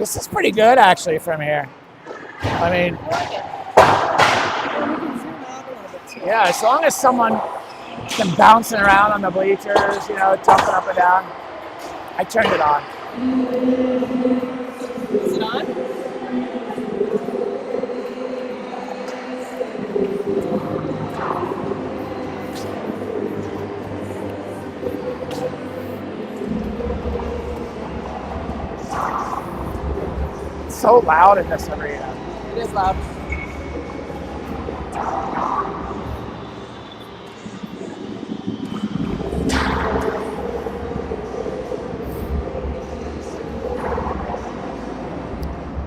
This is pretty good actually from here. I mean, I like it. We can zoom out a little bit too. yeah, as long as someone can bouncing around on the bleachers, you know, jumping up and down. I turned it on. Is it on? It's so loud in this arena. It is loud.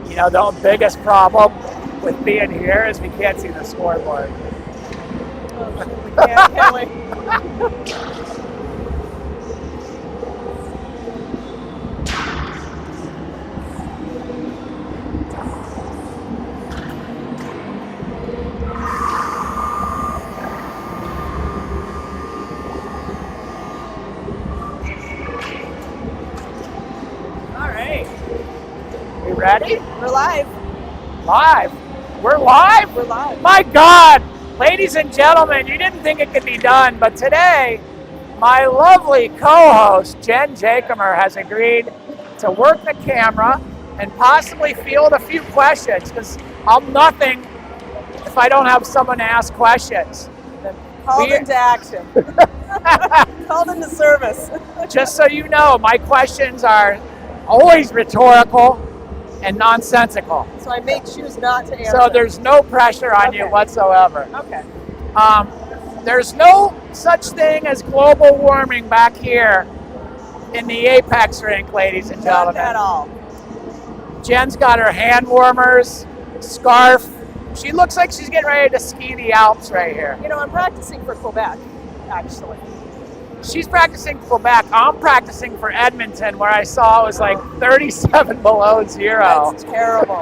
You know, the biggest problem with being here is we can't see the scoreboard. Oh, shit, we can't we? All right. We ready? We're live. Live. We're live? We're live. My God. Ladies and gentlemen, you didn't think it could be done, but today, my lovely co-host, Jen Jacomer, has agreed to work the camera and possibly field a few questions, because I'm nothing if I don't have someone to ask questions. Called into action. Called into service. Just so you know, my questions are always rhetorical and nonsensical. So I may choose not to answer. So there's no pressure on you Okay. whatsoever. Okay. There's no such thing as global warming back here in the Apex rink, ladies and Not gentlemen. at all. Jen's got her hand warmers, scarf. She looks like she's getting ready to ski the Alps right here. You know, I'm practicing for Quebec, actually. She's practicing Quebec. I'm practicing for Edmonton, where I saw it was like 37 below zero. That's terrible.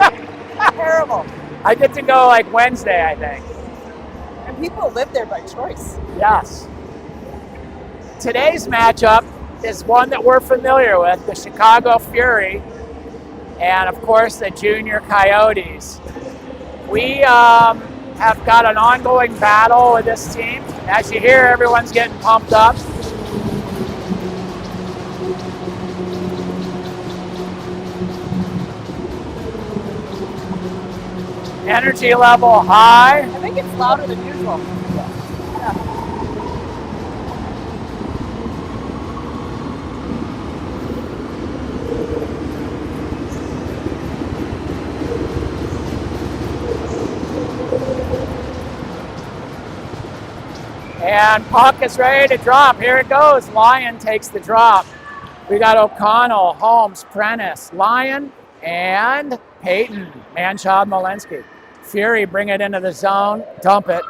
Terrible. I get to go like Wednesday, I think. And people live there by choice. Yes. Today's matchup is one that we're familiar with, the Chicago Fury, and of course the Junior Coyotes. We have got an ongoing battle with this team. As you hear, everyone's getting pumped up. Energy level high. I think it's louder than usual. And puck is ready to drop. Here it goes. Lyon takes the drop. We got O'Connell, Holmes, Prentice, Lyon, and Peyton, Manchild, Malinsky. Fury bring it into the zone, dump it.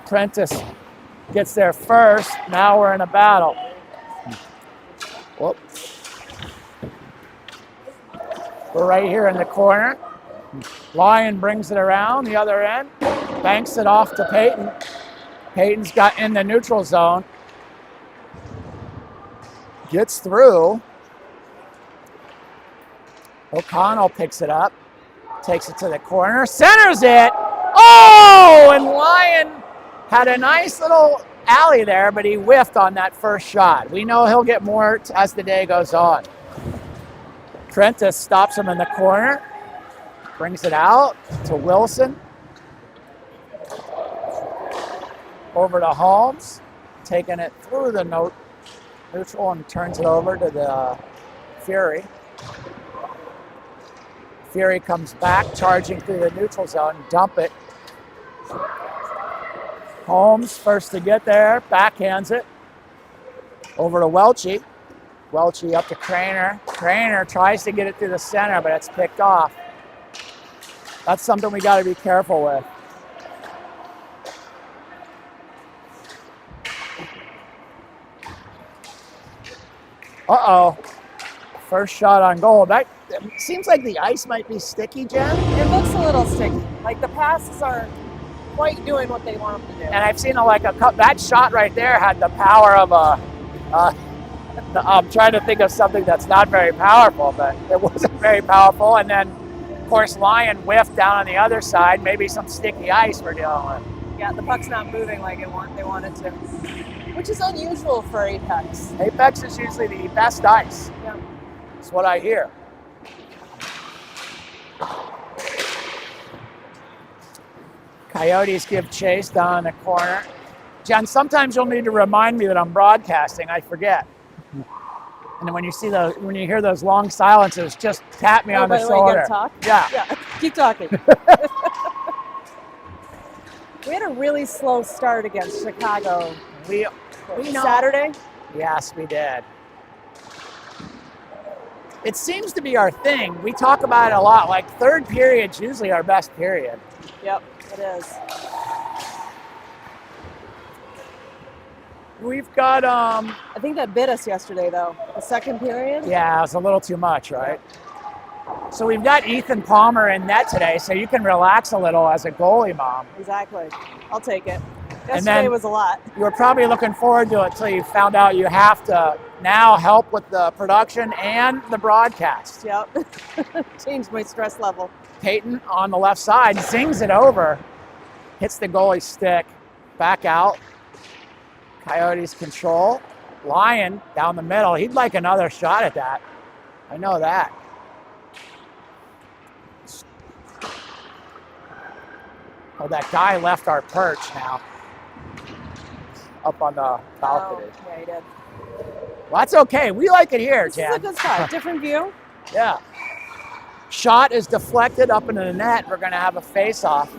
Prentice gets there first. Now we're in a battle. Whoop. We're right here in the corner. Lyon brings it around the other end, banks it off to Peyton. Peyton's got in the neutral zone. Gets through. O'Connell picks it up, takes it to the corner, centers it. Oh, and Lyon had a nice little alley there, but he whiffed on that first shot. We know he'll get more as the day goes on. Prentice stops him in the corner, brings it out to Wilson. Over to Holmes, taking it through the neutral and turns it over to the Fury. Fury comes back, charging through the neutral zone, dump it. Holmes first to get there, backhands it. Over to Welchie. Welchie up to Craner. Craner tries to get it through the center, but it's picked off. That's something we got to be careful with. Uh-oh. First shot on goal. That seems like the ice might be sticky, Jen. It looks a little sticky. Like the passes aren't quite doing what they want them to do. And I've seen that shot right there had the power of a I'm trying to think of something that's not very powerful, but it wasn't very powerful. And then, of course, Lion whiffed down on the other side. Maybe some sticky ice we're dealing with. Yeah, the puck's not moving like they wanted to, which is unusual for Apex. Apex is usually the best ice. Yeah. That's what I hear. Coyotes give chase down in the corner. Jen, sometimes you'll need to remind me that I'm broadcasting. I forget. And then when you hear those long silences, just tap me on the shoulder. You talk? Yeah. Keep talking. We had a really slow start against Chicago. We know. Saturday? Yes, we did. It seems to be our thing. We talk about it a lot. Like third period's usually our best period. Yep, it is. We've got I think that bit us yesterday though. The second period? Yeah, it was a little too much, right? So we've got Ethan Palmer in net today, so you can relax a little as a goalie mom. Exactly. I'll take it. And Yesterday then was a lot. You were probably looking forward to it until you found out you have to now help with the production and the broadcast. Yep. Changed my stress level. Peyton on the left side sings it over, hits the goalie stick, back out. Coyotes control. Lion down the middle. He'd like another shot at that. I know that. Oh, that guy left our perch now. Up on the balcony. Oh, yeah, he did. Well, that's okay. We like it here, This Jan. is a good spot. Different view. Yeah. Shot is deflected up into the net. We're going to have a face-off.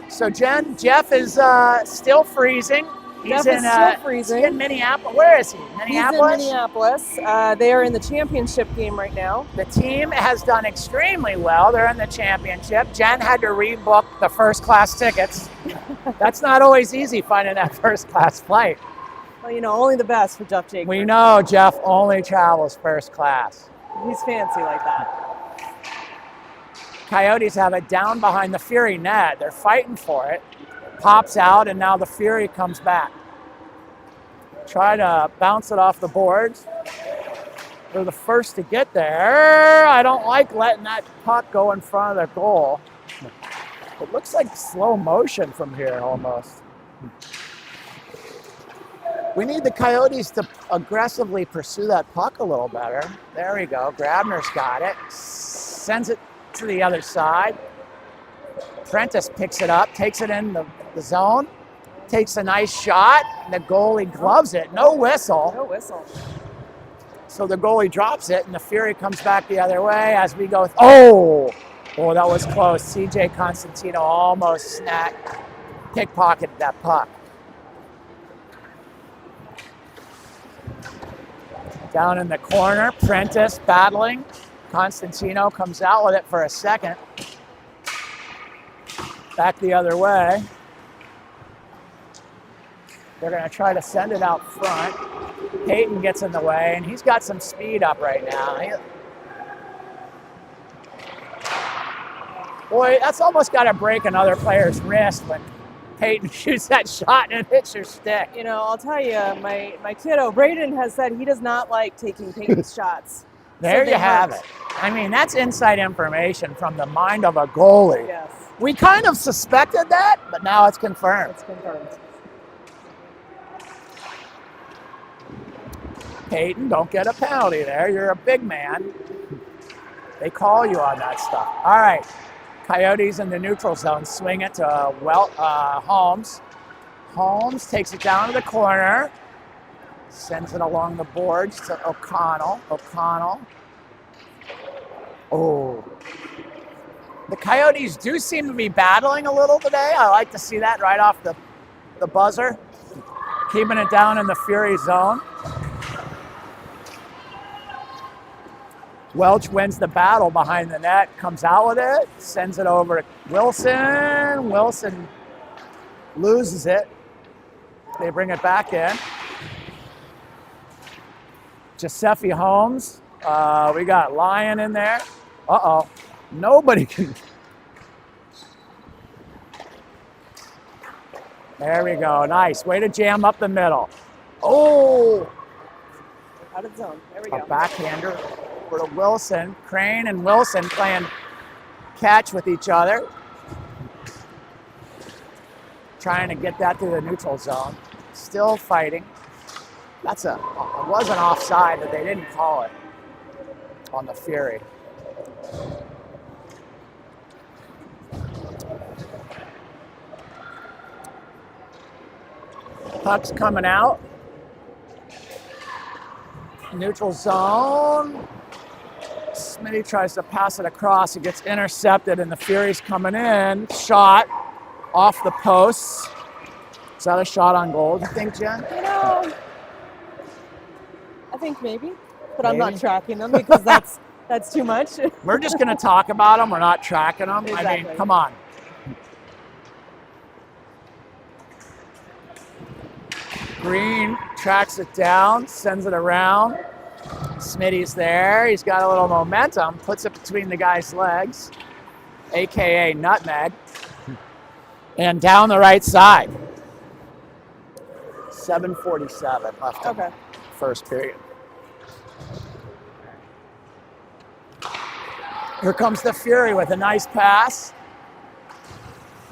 So, Jen, Jeff is still freezing. Jeff is still freezing. He's in Minneapolis. Where is he? Minneapolis? He's in Minneapolis. They are in the championship game right now. The team has done extremely well. They're in the championship. Jen had to rebook the first-class tickets. That's not always easy, finding that first-class flight. Well, you know, only the best for Jeff Jacobs. We know Jeff only travels first class. He's fancy like that. Coyotes have it down behind the Fury net. They're fighting for it. Pops out, and now the Fury comes back. Try to bounce it off the boards. They're the first to get there. I don't like letting that puck go in front of the goal. It looks like slow motion from here almost. We need the Coyotes to aggressively pursue that puck a little better. There we go. Grabner's got it. Sends it to the other side. Prentice picks it up, takes it in the zone, takes a nice shot, and the goalie gloves it. No whistle. No whistle. So the goalie drops it, and the Fury comes back the other way as we go. Oh, that was close. CJ Constantino almost pickpocketed that puck. Down in the corner, Prentice battling. Constantino comes out with it for a second. Back the other way. They're going to try to send it out front. Peyton gets in the way, and he's got some speed up right now. Boy, that's almost got to break another player's wrist when Peyton shoots that shot and it hits your stick. You know, I'll tell you, my kiddo, Braden, has said he does not like taking Peyton's shots. There you have it. I mean, that's inside information from the mind of a goalie. Yes. We kind of suspected that, but now it's confirmed. It's confirmed. Peyton, don't get a penalty there. You're a big man. They call you on that stuff. All right. Coyotes in the neutral zone. Swing it to Holmes. Holmes takes it down to the corner. Sends it along the boards to O'Connell. Oh. The Coyotes do seem to be battling a little today. I like to see that right off the buzzer. Keeping it down in the Fury zone. Welch wins the battle behind the net, comes out with it, sends it over to Wilson. Wilson loses it. They bring it back in. Giuseppe Holmes. We got Lion in there. Uh-oh. Nobody can. There we go. Nice. Way to jam up the middle. Oh, Out of zone. There we A go. backhander for Wilson. Crane and Wilson playing catch with each other. Trying to get that to the neutral zone. Still fighting. It wasn't offside, but they didn't call it on the Fury. Puck's coming out. Neutral zone. Smitty tries to pass it across. It gets intercepted, and the Fury's coming in. Shot off the posts. Is that a shot on goal, do you think, Jen? You know, I think maybe, but I'm not Maybe? tracking them because that's too much. We're just going to talk about them. We're not tracking them. I Exactly. mean, come on. Green tracks it down, sends it around. Smitty's there. He's got a little momentum, puts it between the guy's legs, AKA nutmeg, and down the right side. 7:47 left in Okay. first period. Here comes the Fury with a nice pass.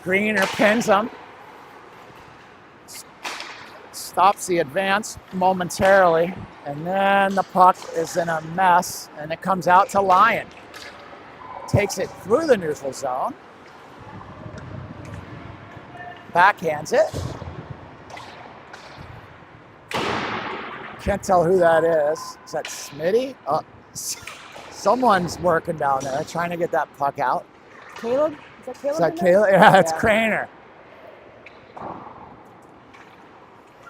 Greener pins him. Stops the advance momentarily, and then the puck is in a mess, and it comes out to Lyon. Takes it through the neutral zone. Backhands it. Can't tell who that is. Is that Smitty? Someone's working down there, trying to get that puck out. Caleb? Is that Caleb? Is that in there? Caleb? Yeah, it's Yeah. Craner.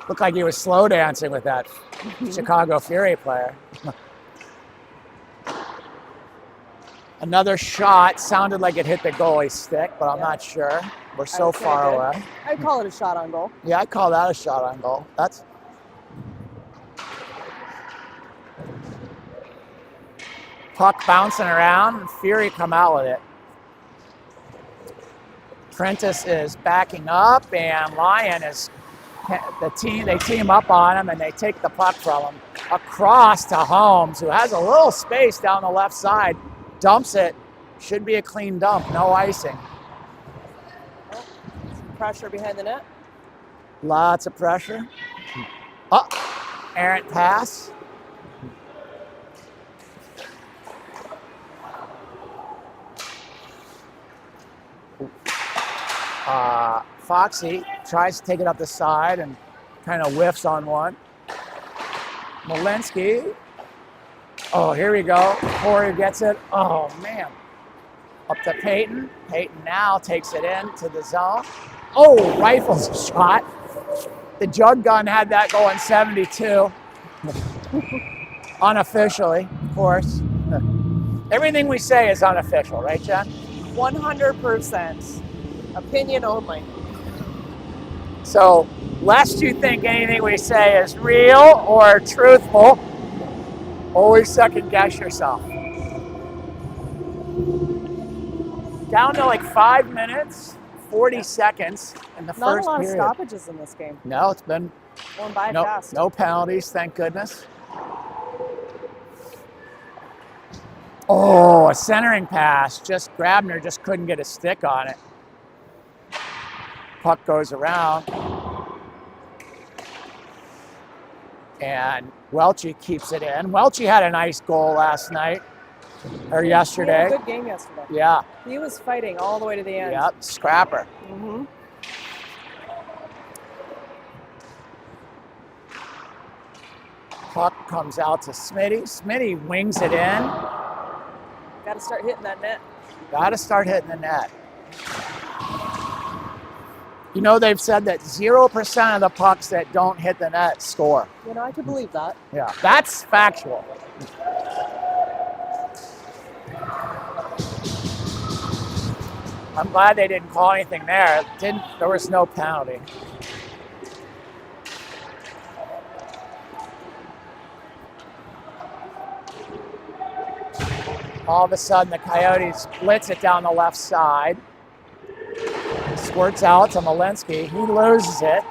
Looked like he was slow dancing with that Chicago Fury player. Another shot sounded like it hit the goalie's stick, but I'm not sure. We're so would say far it did. away. I'd call it a shot on goal. Yeah, I call that a shot on goal. That's puck bouncing around, and Fury come out with it. Prentice is backing up, and Lyon is they team up on him, and they take the puck from him across to Holmes, who has a little space down the left side, dumps it. Should be a clean dump, no icing. Some pressure behind the net. Lots of pressure. Errant pass. Foxy tries to take it up the side and kind of whiffs on one. Malinsky. Oh, here we go. Corey gets it. Oh, man. Up to Peyton. Peyton now takes it in to the zone. Oh, rifles a shot. The jug gun had that going 72. Unofficially, of course. Everything we say is unofficial, right, Jen? 100%. Opinion only. So, lest you think anything we say is real or truthful, always second guess yourself. Down to like 5 minutes, 40 seconds in the Not first a lot period. of stoppages in this game. No, it's been Going by fast. no penalties, thank goodness. Oh, a centering pass. Grabner just couldn't get a stick on it. Puck goes around. And Welchie keeps it in. Welchie had a nice goal last night, or yesterday. He had a good game yesterday. Yeah. He was fighting all the way to the end. Yep, scrapper. Mm-hmm. Puck comes out to Smitty. Smitty wings it in. Got to start hitting that net. Got to start hitting the net. You know, they've said that 0% of the pucks that don't hit the net score. You know, I could believe that. Yeah, that's factual. I'm glad they didn't call anything there. There was no penalty. All of a sudden, the Coyotes blitz it down the left side. Squirts out to Malinsky. He loses it.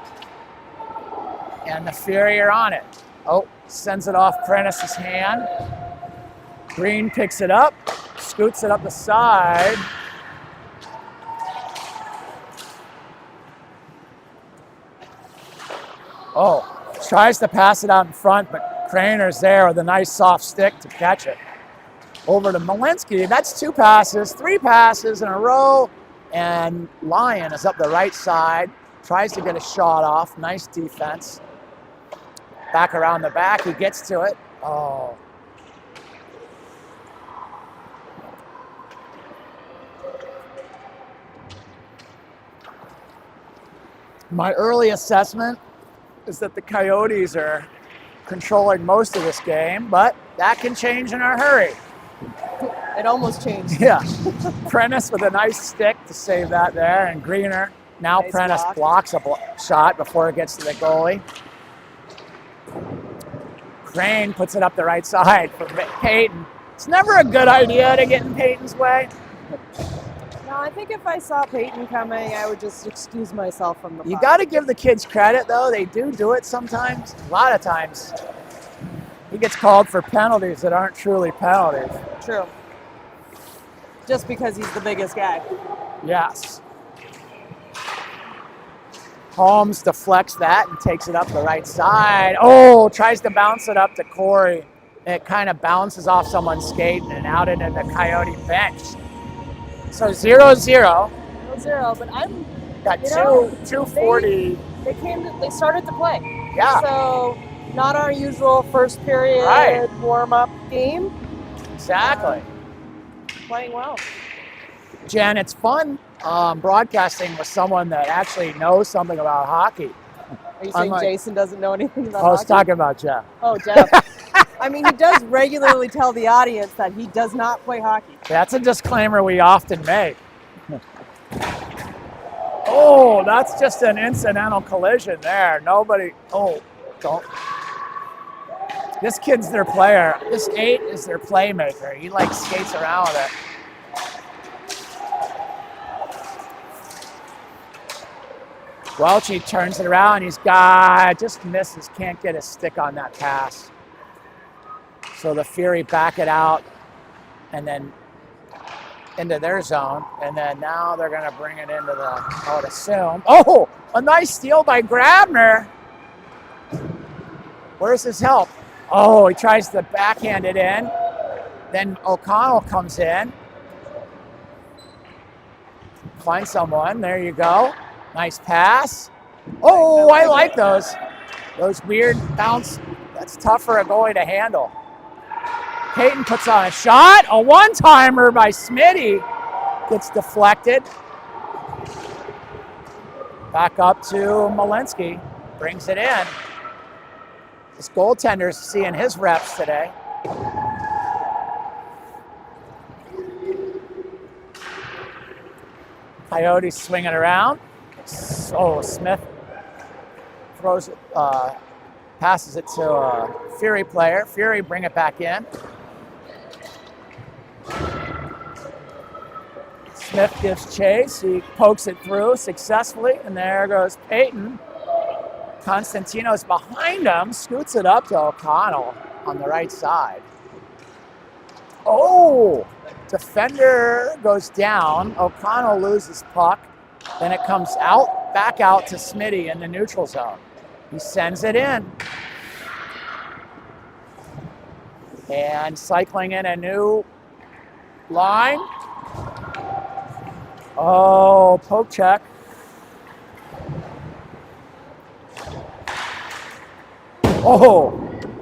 And the Fury are on it. Oh, Sends it off Prentice's hand. Green picks it up, scoots it up the side. Oh, tries to pass it out in front, but Craner's there with a nice soft stick to catch it. Over to Malinsky. That's 2 passes, 3 passes in a row. And Lyon is up the right side. Tries to get a shot off. Nice defense. Back around the back. He gets to it. Oh. My early assessment is that the Coyotes are controlling most of this game, but that can change in a hurry. It almost changed. Yeah. Prentice with a nice stick to save that there, and Greener. Now Nice Prentice block. blocks a shot before it gets to the goalie. Crane puts it up the right side for Peyton. It's never a good idea to get in Peyton's way. No, I think if I saw Peyton coming, I would just excuse myself from the You puck. got to give the kids credit, though. They do it sometimes. A lot of times. He gets called for penalties that aren't truly penalties. True. Just because he's the biggest guy. Yes. Holmes deflects that and takes it up the right side. Oh, tries to bounce it up to Corey. It kind of bounces off someone's skate and out into the Coyote bench. So 0-0. 0-0, but I'm Got You know, 2:40. they started to play. Yeah. So not our usual first period Right. warm-up game. Exactly. Playing well. Jen, it's fun broadcasting with someone that actually knows something about hockey. Are you saying Unlike- Jason doesn't know anything about I was hockey? talking about Jeff. Oh, Jeff. I mean, he does regularly tell the audience that he does not play hockey. That's a disclaimer we often make. Oh, that's just an incidental collision there. Nobody, don't. This kid's their player. This 8 is their playmaker. He like skates around with it. Welchie turns it around. He's got, just misses, can't get his stick on that pass. So the Fury back it out and then into their zone. And then now they're going to bring it into the, I would assume. Oh, a nice steal by Grabner. Where's his help? Oh, he tries to backhand it in. Then O'Connell comes in. Find someone. There you go. Nice pass. Oh, I like those. Those weird bounce. That's tough for a goalie to handle. Peyton puts on a shot. A one-timer by Smitty. Gets deflected. Back up to Malinsky. Brings it in. This goaltender's seeing his reps today. Coyotes swinging around. So Smith throws it, passes it to a Fury player. Fury bring it back in. Smith gives chase. He pokes it through successfully, and there goes Peyton. Constantino's behind him, scoots it up to O'Connell on the right side. Oh, defender goes down. O'Connell loses puck. Then it comes out, back out to Smitty in the neutral zone. He sends it in. And cycling in a new line. Oh, poke check. Oh,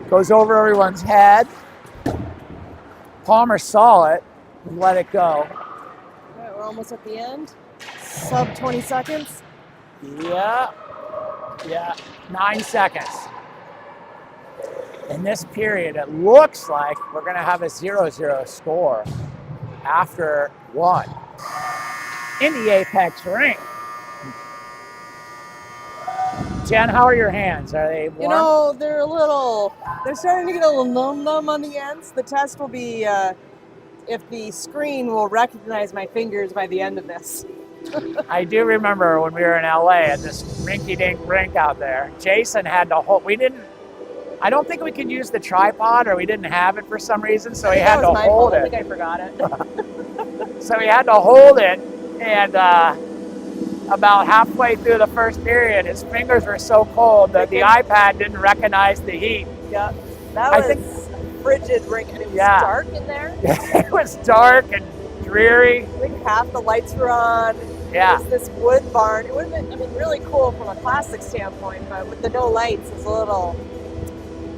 goes over everyone's head. Palmer saw it and let it go. All right, we're almost at the end. Sub 20 seconds. Yeah, 9 seconds. In this period, it looks like we're going to have a 0-0 score after 1 in the Apex rink. Jen, how are your hands? Are they warm? You know, they're starting to get a little numb on the ends. The test will be if the screen will recognize my fingers by the end of this. I do remember when we were in LA at this rinky-dink rink out there. Jason had to hold. I don't think we could use the tripod, or we didn't have it for some reason, so he That had was to my hold fault. I it. think I forgot it. So he had to hold it, and about halfway through the first period, his fingers were so cold that the iPad didn't recognize the heat. Yeah, that was frigid rink, and it was dark in there. It was dark and dreary. I think half the lights were on. Yeah. It was this wood barn. It would have been, I mean, really cool from a classic standpoint, but with the no lights, it's a little.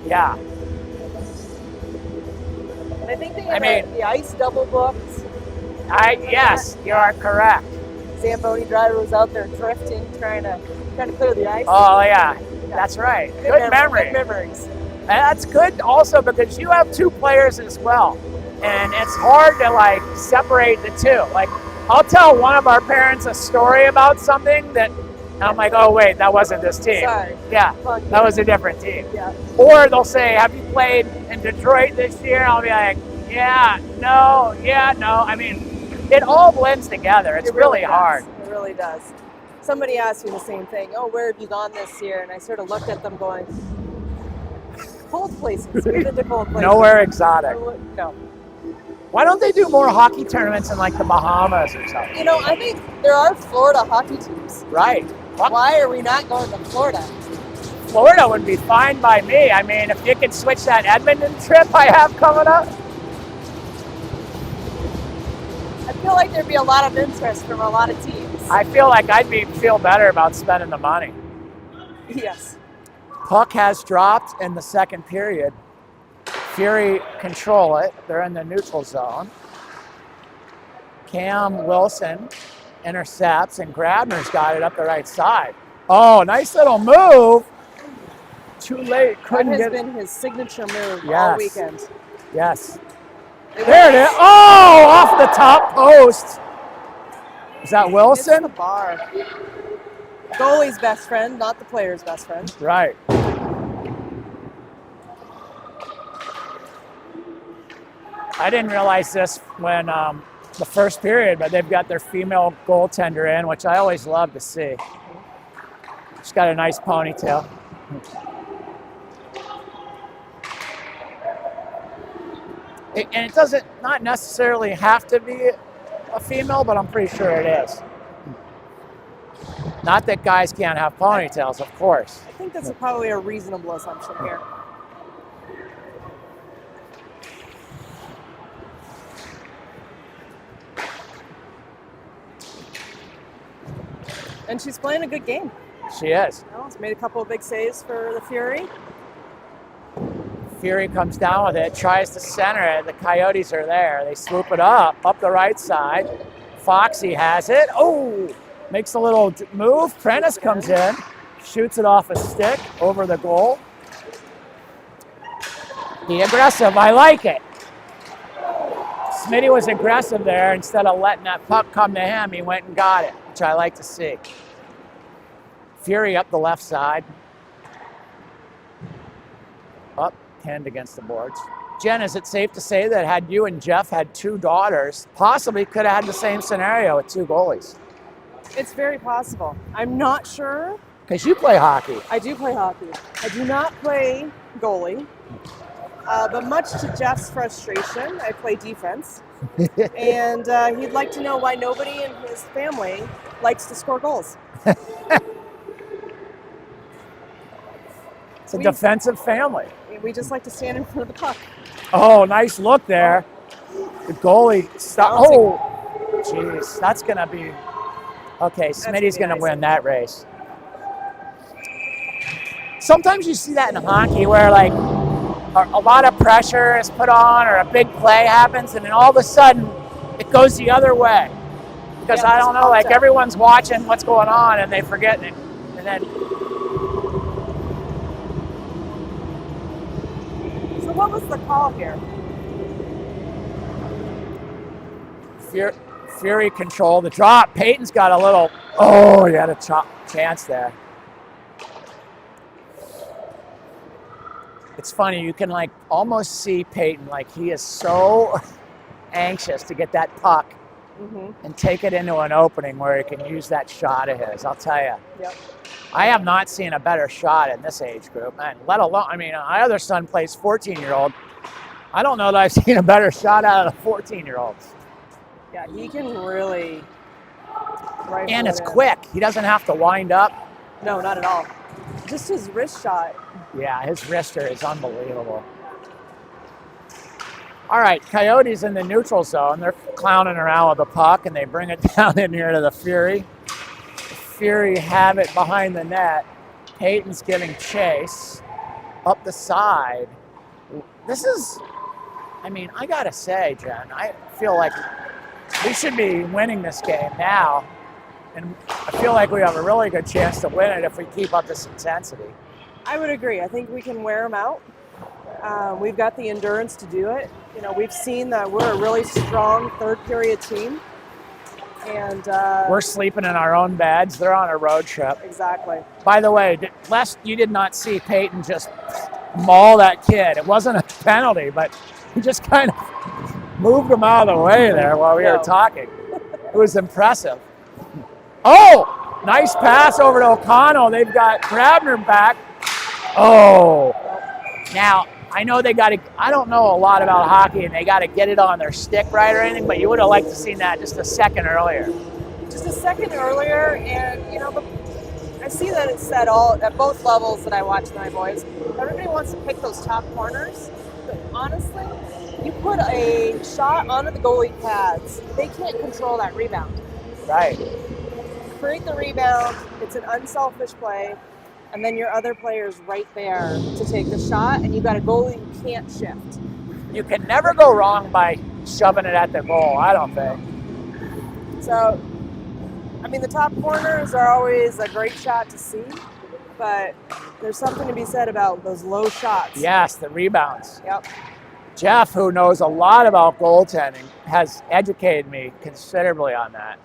Yeah. And I think they had the ice double booked. Yes, you are correct. Zamboni driver was out there drifting, trying to clear the ice. Oh yeah, that's right. Good memory. Good memories. And that's good also because you have two players as well, and it's hard to like separate the two. Like I'll tell one of our parents a story about something that I'm like, oh wait, that wasn't this team. Sorry. Yeah, that was a different team. Yeah. Or they'll say, have you played in Detroit this year? I'll be like, yeah, no. I mean, it all blends together. It's really hard. It really does. Somebody asked me the same thing. Oh, where have you gone this year? And I sort of looked at them going, cold places. We've been to cold places. Nowhere exotic. No. Why don't they do more hockey tournaments in like the Bahamas or something? You know, I think there are Florida hockey teams. Right. Why are we not going to Florida? Florida would be fine by me. I mean, if you could switch that Edmonton trip I have coming up. I feel like there'd be a lot of interest from a lot of teams. I feel like I'd feel better about spending the money. Yes. Puck has dropped in the second period. Fury control it. They're in the neutral zone. Cam Wilson intercepts, and Grabner's got it up the right side. Oh, nice little move. Too late. Couldn't that has get been his signature move all weekend. Yes. There it is. Oh, off the top post. Is that Wilson? It's the bar. Goalie's best friend, not the player's best friend. Right. I didn't realize this when the first period, but they've got their female goaltender in, which I always love to see. She's got a nice ponytail. And it doesn't not necessarily have to be a female, but I'm pretty sure it is. Not that guys can't have ponytails, of course. I think that's probably a reasonable assumption here. And she's playing a good game. She is. You know, she's made a couple of big saves for the Fury. Fury comes down with it, tries to center it. The Coyotes are there. They swoop it up the right side. Foxy has it. Oh, makes a little move. Prentice comes in, shoots it off a stick over the goal. Be aggressive. I like it. Smitty was aggressive there. Instead of letting that puck come to him, he went and got it, which I like to see. Fury up the left side. Up, pinned against the boards. Jen, is it safe to say that had you and Jeff had two daughters, possibly could have had the same scenario with two goalies? It's very possible. I'm not sure. Because you play hockey. I do play hockey. I do not play goalie. But much to Jeff's frustration, I play defense. And he'd like to know why nobody in his family likes to score goals. It's a defensive family. We just like to stand in front of the puck. Oh, nice look there. The goalie stopped. Oh, jeez. That's going to be... Okay, Smitty's going to win that race. Sometimes you see that in hockey where, like, a lot of pressure is put on or a big play happens, and then all of a sudden it goes the other way. Because I don't know, like everyone's watching what's going on and they forget it. And then... So what was the call here? Fury control the drop. Peyton's got a little... Oh, he had a chance there. It's funny, you can like almost see Peyton, like he is so anxious to get that puck and take it into an opening where he can use that shot of his. I'll tell you. Yep. I have not seen a better shot in this age group, man. Let alone, I mean, my other son plays 14-year-old. I don't know that I've seen a better shot out of the 14-year-olds. Yeah, he can really. And it's quick. He doesn't have to wind up. No, not at all. Just his wrist shot. Yeah, his wrister is unbelievable. All right, Coyotes in the neutral zone. They're clowning around with the puck, and they bring it down in here to the Fury. Fury have it behind the net. Peyton's giving chase up the side. This is, I mean, I gotta say, Jen, I feel like we should be winning this game now. And I feel like we have a really good chance to win it if we keep up this intensity. I would agree. I think we can wear them out. We've got the endurance to do it. You know, we've seen that we're a really strong third period team. And we're sleeping in our own beds. They're on a road trip. Exactly. By the way, Les, you did not see Peyton just maul that kid. It wasn't a penalty, but he just kind of moved him out of the way there while we were talking. It was impressive. Oh, nice pass over to O'Connell. They've got Grabner back. Oh, now I know they got to, I don't know a lot about hockey and they got to get it on their stick right or anything, but you would have liked to seen that just a second earlier. Just a second earlier, and you know, I see that it's said all at both levels that I watch my boys. Everybody wants to pick those top corners, but honestly, you put a shot onto the goalie pads, they can't control that rebound. Right. Create the rebound, it's an unselfish play, and then your other player's right there to take the shot, and you got a goalie who can't shift. You can never go wrong by shoving it at the goal, I don't think. So, I mean, the top corners are always a great shot to see, but there's something to be said about those low shots. Yes, the rebounds. Yep. Jeff, who knows a lot about goaltending, has educated me considerably on that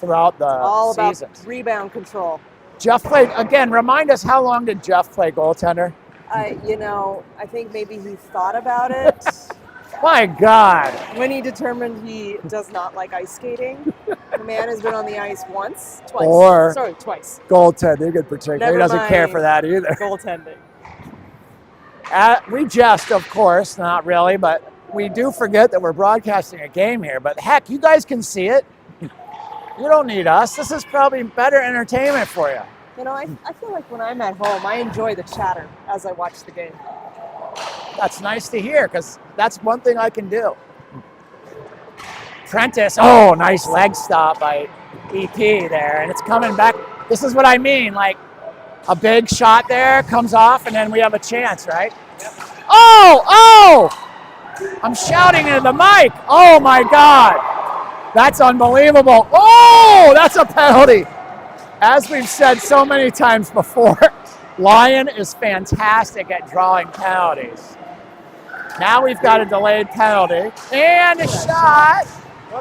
throughout the all about seasons. Rebound control. Jeff played, again, remind us, how long did Jeff play goaltender? You know, I think maybe he thought about it. My God. When he determined he does not like ice skating. The man has been on the ice once, twice. Twice. Goaltending in particular. Never he doesn't mind care for that either. Goaltending. We jest, of course, not really, but we do forget that we're broadcasting a game here. But heck, you guys can see it. You don't need us. This is probably better entertainment for you. You know, I feel like when I'm at home, I enjoy the chatter as I watch the game. That's nice to hear, because that's one thing I can do. Prentice, oh, nice leg stop by EP there, and it's coming back. This is what I mean, like a big shot there comes off, and then we have a chance, right? Yep. Oh! I'm shouting into the mic. Oh, my God. That's unbelievable. Oh, that's a penalty. As we've said so many times before, Lyon is fantastic at drawing penalties. Now we've got a delayed penalty and a shot.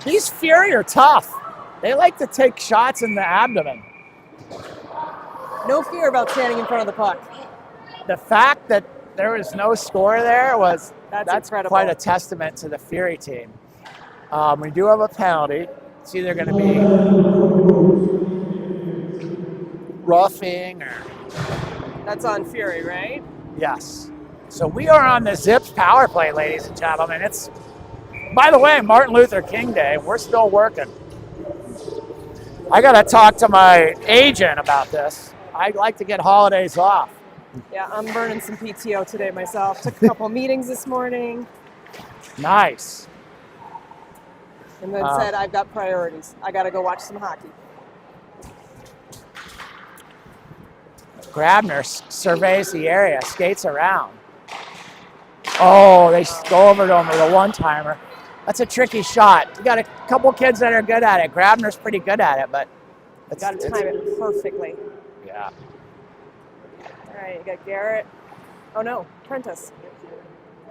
These Fury are tough. They like to take shots in the abdomen. No fear about standing in front of the puck. The fact that there was no score there that's incredible. Quite a testament to the Fury team. We do have a penalty. It's either going to be roughing or... That's on Fury, right? Yes. So we are on the Zips power play, ladies and gentlemen. It's, by the way, Martin Luther King Day. We're still working. I got to talk to my agent about this. I'd like to get holidays off. Yeah, I'm burning some PTO today myself. Took a couple meetings this morning. Nice. And then said, I've got priorities. I got to go watch some hockey. Grabner surveys the area, skates around. Oh, they go over to him with a one-timer. That's a tricky shot. You got a couple kids that are good at it. Grabner's pretty good at it, but it's got to time it perfectly. Yeah. All right, you got Garrett. Oh no, Prentice.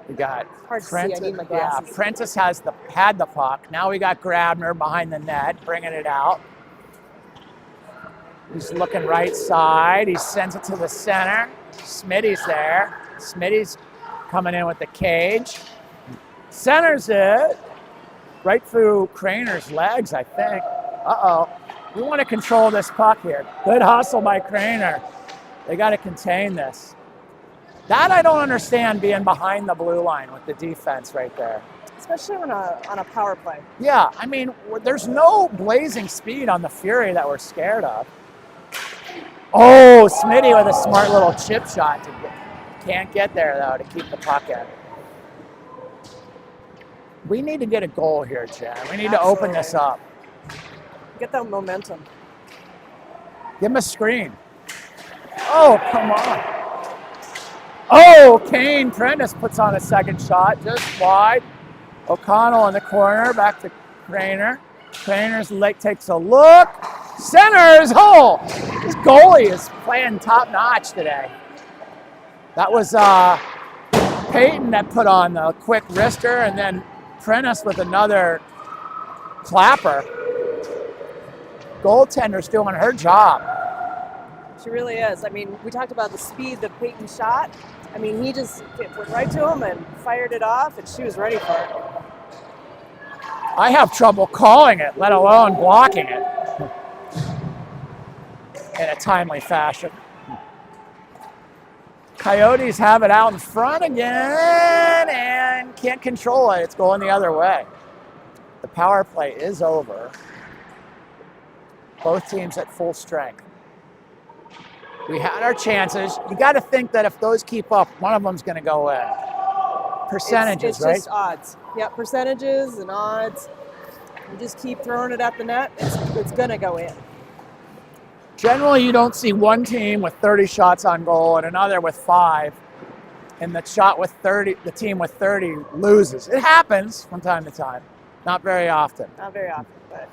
We got hard Prentice. To see. I need my glasses. Yeah, Prentice had the puck. Now we got Grabner behind the net, bringing it out. He's looking right side. He sends it to the center. Smitty's there. Smitty's coming in with the cage. Centers it. right through Craner's legs, I think. Uh-oh. We want to control this puck here. Good hustle by Craner. They got to contain this. That I don't understand, being behind the blue line with the defense right there. Especially on a power play. Yeah, I mean, there's no blazing speed on the Fury that we're scared of. Oh, Smitty with a smart little chip shot. Can't get there, though, to keep the puck in. We need to get a goal here, Jen. We need to open this up. Get that momentum. Give him a screen. Oh, come on. Oh, Kane Prentice puts on a second shot, just wide. O'Connell in the corner, back to Craner. Craner's leg takes a look. Centers, hole. This goalie is playing top notch today. That was Peyton that put on the quick wrister, and then Prentice with another clapper. Goaltender's doing her job. She really is. I mean, we talked about the speed that Peyton shot. I mean, he just went right to him and fired it off, and she was ready for it. I have trouble calling it, let alone blocking it in a timely fashion. Coyotes have it out in front again and can't control it. It's going the other way. The power play is over. Both teams at full strength. We had our chances. You got to think that if those keep up, one of them's going to go in. Percentages, it's right? Just odds. Yeah, percentages and odds. You just keep throwing it at the net. It's going to go in. Generally, you don't see one team with 30 shots on goal and another with 5, and the team with 30 loses. It happens from time to time. Not very often. Not very often, but.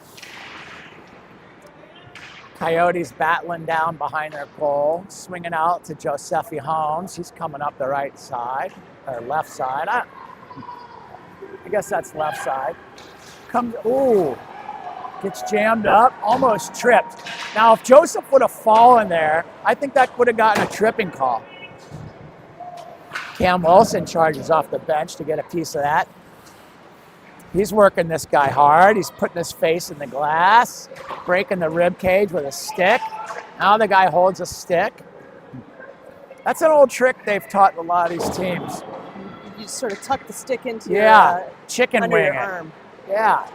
Coyotes battling down behind their goal, swinging out to Josephi Holmes. He's coming up the right side, or left side. I guess that's left side. Gets jammed up, almost tripped. Now, if Joseph would have fallen there, I think that would have gotten a tripping call. Cam Wilson charges off the bench to get a piece of that. He's working this guy hard. He's putting his face in the glass, breaking the rib cage with a stick. Now the guy holds a stick. That's an old trick they've taught a lot of these teams. You just sort of tuck the stick into chicken under wing your it. arm. Yeah.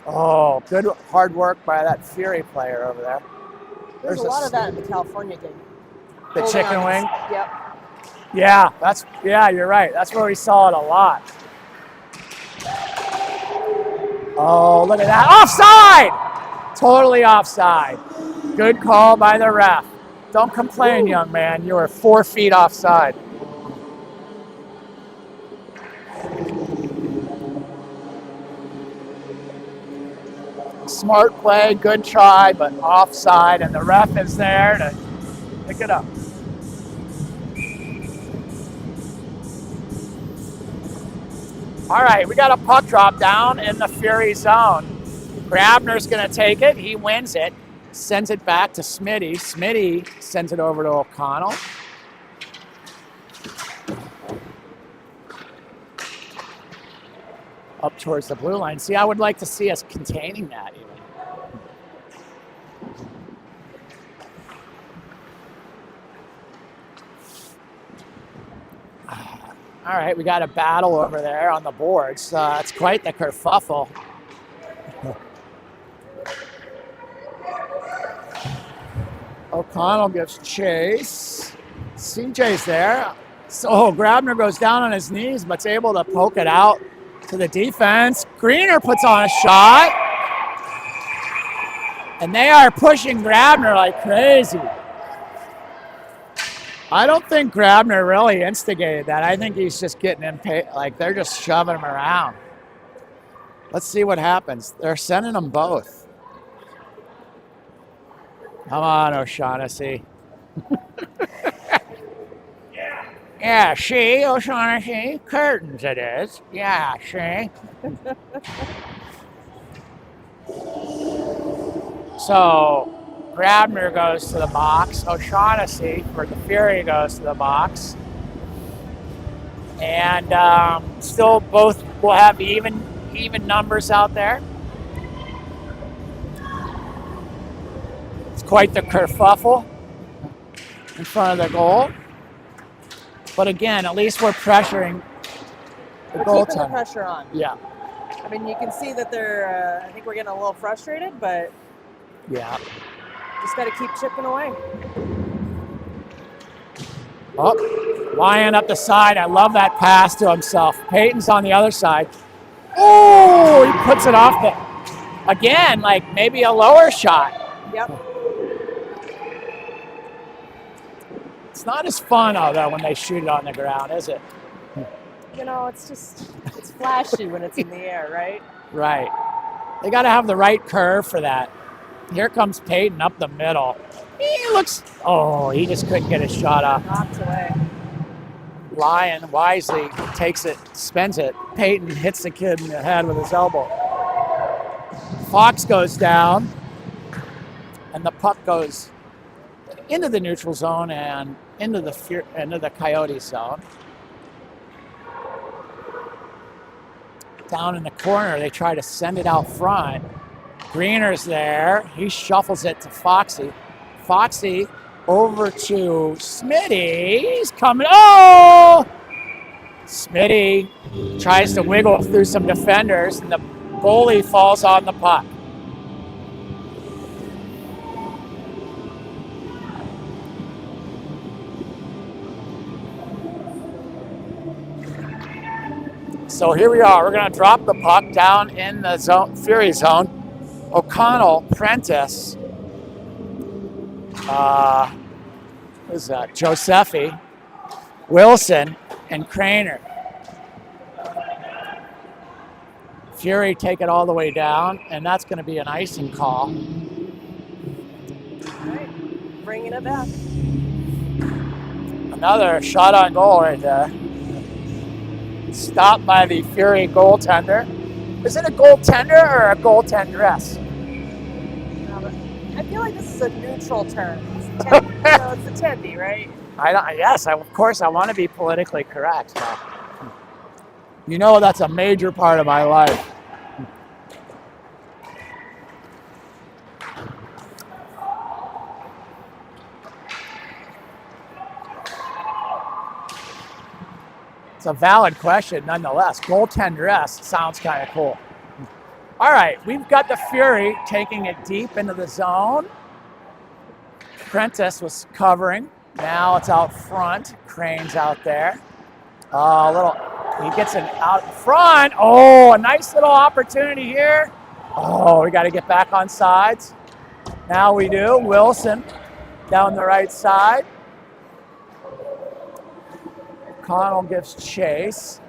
Oh, good hard work by that Fury player over there. There's a lot of that in the California game. The chicken wing? Yep. Yeah, you're right. That's where we saw it a lot. Oh, look at that. Offside! Totally offside. Good call by the ref. Don't complain, young man. You were 4 feet offside. Smart play, good try, but offside, and the ref is there to pick it up. All right, we got a puck drop down in the Fury zone. Grabner's going to take it. He wins it, sends it back to Smitty. Smitty sends it over to O'Connell. Up towards the blue line. See, I would like to see us containing that even. All right, we got a battle over there on the boards. It's quite the kerfuffle. O'Connell gives chase. CJ's there. So Grabner goes down on his knees, but's able to poke it out to the defense. Greener puts on a shot. And they are pushing Grabner like crazy. I don't think Grabner really instigated that. I think he's just getting impatient. Like, they're just shoving him around. Let's see what happens. They're sending them both. Come on, O'Shaughnessy. Yeah, she, O'Shaughnessy. Curtains it is. Yeah, she. So Grabner goes to the box. O'Shaughnessy for the Fury goes to the box. And still both we'll have even numbers out there. It's quite the kerfuffle in front of the goal. But again, at least we're pressuring the We're goaltender. keeping the pressure on. Yeah. I mean, you can see that they're, I think we're getting a little frustrated, but Yeah. just got to keep chipping away. Oh, Lyon up the side. I love that pass to himself. Peyton's on the other side. Oh, he puts it off the, again, like maybe a lower shot. Yep. It's not as fun, though, when they shoot it on the ground, is it? You know, it's flashy when it's in the air, right? Right. They got to have the right curve for that. Here comes Peyton up the middle. He looks, oh, he just couldn't get his shot off. Knocked away. Lyon wisely takes it, spends it. Peyton hits the kid in the head with his elbow. Fox goes down, and the puck goes into the neutral zone and into the Coyote zone. Down in the corner, they try to send it out front. Greener's there. He shuffles it to Foxy. Foxy over to Smitty. He's coming. Oh! Smitty tries to wiggle through some defenders, and the goalie falls on the puck. So here we are. We're going to drop the puck down in the zone, Fury zone. O'Connell, Prentice, who's that? Josephi, Wilson, and Craner. Fury take it all the way down, and that's going to be an icing call. All right, bringing it back. Another shot on goal right there. Stopped by the Fury goaltender. Is it a goaltender or a goaltendress? I feel like this is a neutral term. It's the tendy, right? Yes, of course, I want to be politically correct. But you know that's a major part of my life. It's a valid question nonetheless. Goaltendress sounds kind of cool. All right, we've got the Fury taking it deep into the zone. Prentice was covering. Now it's out front. Crane's out there. He gets it out front. Oh, a nice little opportunity here. Oh, we got to get back on sides. Now we do. Wilson down the right side. O'Connell gives chase.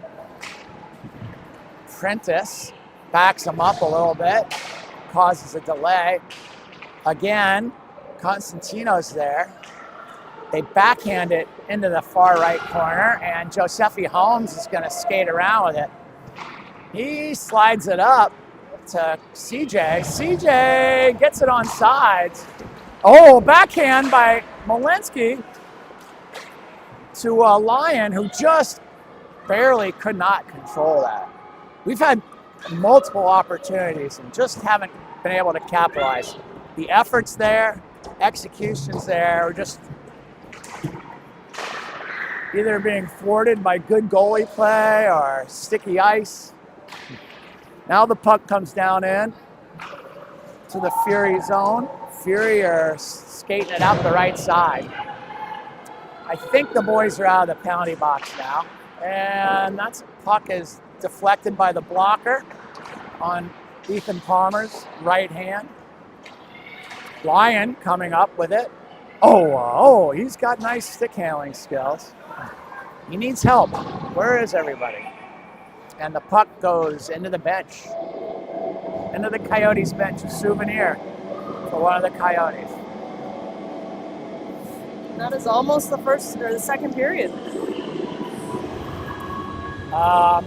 Prentice backs him up a little bit, causes a delay. Again, Constantino's there. They backhand it into the far right corner, and Josephi Holmes is going to skate around with it. He slides it up to CJ. CJ gets it on sides. Oh, backhand by Malinsky to Lyon, who just barely could not control that. We've had multiple opportunities and just haven't been able to capitalize. The effort's there, execution's there, we're just either being thwarted by good goalie play or sticky ice. Now the puck comes down in to the Fury zone. Fury are skating it out the right side. I think the boys are out of the penalty box now. And that puck is deflected by the blocker on Ethan Palmer's right hand. Lyon coming up with it. Oh, he's got nice stick handling skills. He needs help. Where is everybody? And the puck goes into the bench. Into the Coyotes bench, a souvenir for one of the Coyotes. That is almost the first or the second period.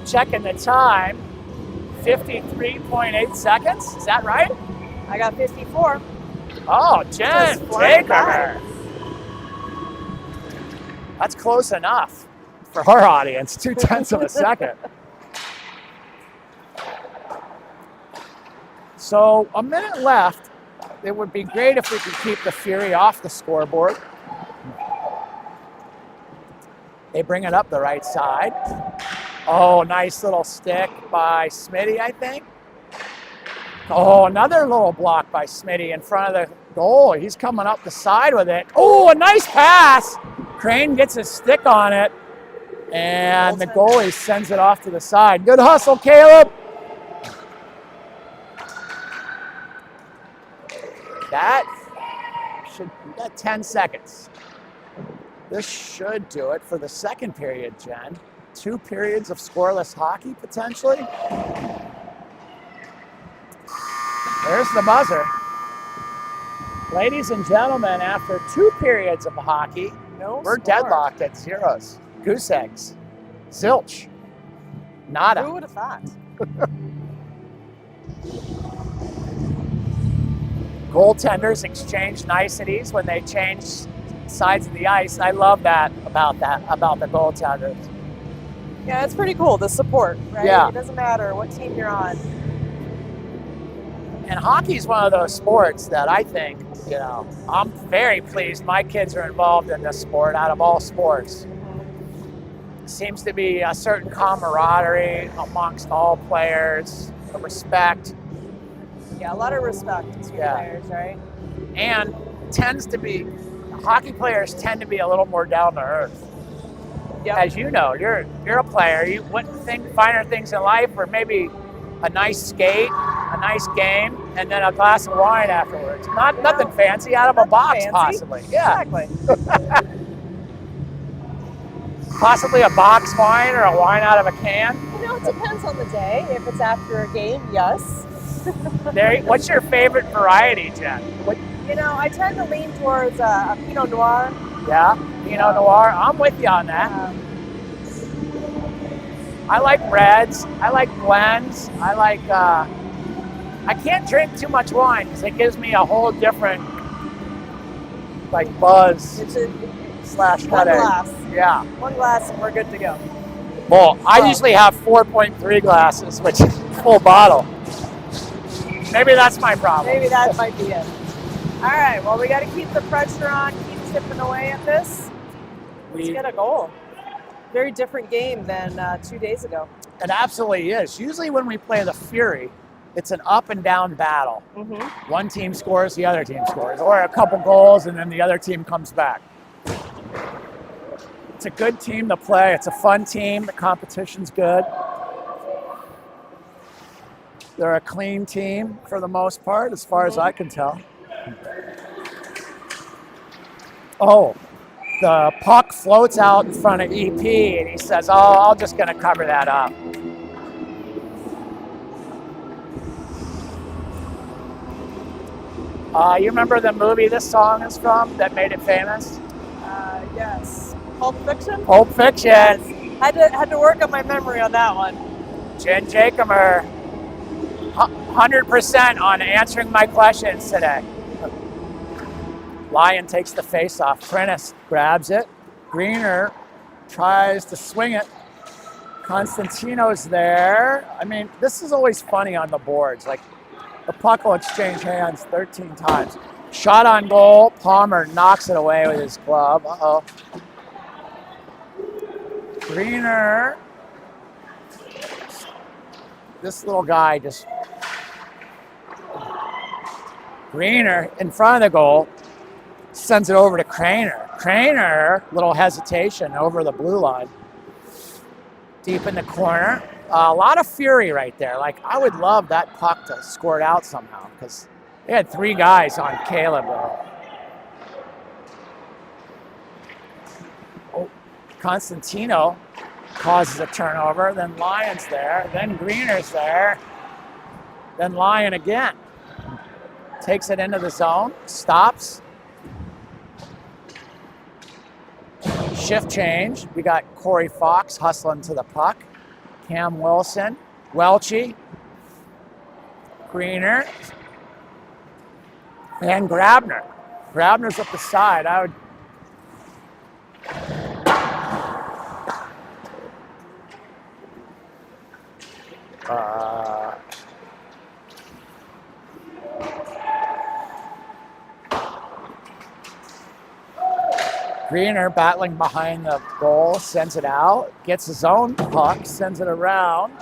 Checking the time, 53.8 seconds. Is that right? I got 54. Oh, Jen, take her. That's close enough for our audience, 0.2 of a second. So a minute left. It would be great if we could keep the Fury off the scoreboard. They bring it up the right side. Oh, nice little stick by Smitty, I think. Oh, another little block by Smitty in front of the goal. He's coming up the side with it. Oh, a nice pass. Crane gets his stick on it, and the goalie sends it off to the side. Good hustle, Caleb. That should be 10 seconds. This should do it for the second period, Jen. 2 periods of scoreless hockey, potentially. There's the buzzer. Ladies and gentlemen, after 2 periods of hockey, we're deadlocked at zeros. Goose eggs. Zilch. Nada. Who would have thought? Goaltenders exchange niceties when they change sides of the ice. I love that about the goaltenders. Yeah, it's pretty cool, the support, right? Yeah. It doesn't matter what team you're on. And hockey is one of those sports that I think, I'm very pleased my kids are involved in this sport out of all sports. Seems to be a certain camaraderie amongst all players, a respect. Yeah, a lot of respect between players, right? And hockey players tend to be a little more down to earth. Yep. As you know, you're a player. You wouldn't think finer things in life, or maybe a nice skate, a nice game, and then a glass of wine afterwards. Nothing fancy, out of a box, possibly. Yeah. Exactly. Possibly a box wine or a wine out of a can. It depends on the day. If it's after a game, yes. What's your favorite variety, Jen? I tend to lean towards a Pinot Noir. Yeah, Pinot Noir. I'm with you on that. I like reds. I like blends. I can't drink too much wine because it gives me a whole different buzz slash headache. One glass. Yeah. One glass and we're good to go. Well, I usually have 4.3 glasses, which is full bottle. Maybe that's my problem. Maybe that might be it. All right, well, we got to keep the pressure on, keep chipping away at this. Let's get a goal. Very different game than 2 days ago. It absolutely is. Usually when we play the Fury, it's an up and down battle. Mm-hmm. One team scores, the other team scores, or a couple goals, and then the other team comes back. It's a good team to play. It's a fun team. The competition's good. They're a clean team for the most part, as far as I can tell. Oh, the puck floats out in front of EP, and he says, I'm just going to cover that up. You remember the movie this song is from that made it famous? Yes. Pulp Fiction? Pulp Fiction. Yes. Had to work on my memory on that one. Jen Jacomer, 100% on answering my questions today. Lyon takes the face off. Prentice grabs it. Greener tries to swing it. Constantino's there. I mean, this is always funny on the boards. The puck will exchange hands 13 times. Shot on goal. Palmer knocks it away with his glove. Uh-oh. Greener. This little guy just... Greener in front of the goal. Sends it over to Craner. Craner, little hesitation over the blue line. Deep in the corner. A lot of fury right there. I would love that puck to score it out somehow because they had 3 guys on Caleb. Constantino causes a turnover. Then Lyon's there. Then Greener's there. Then Lyon again. Takes it into the zone. Stops. Shift change. We got Corey Fox hustling to the puck. Cam Wilson. Welchie. Greener. And Grabner. Grabner's up the side. I would... Greener battling behind the goal, sends it out, gets his own puck, sends it around.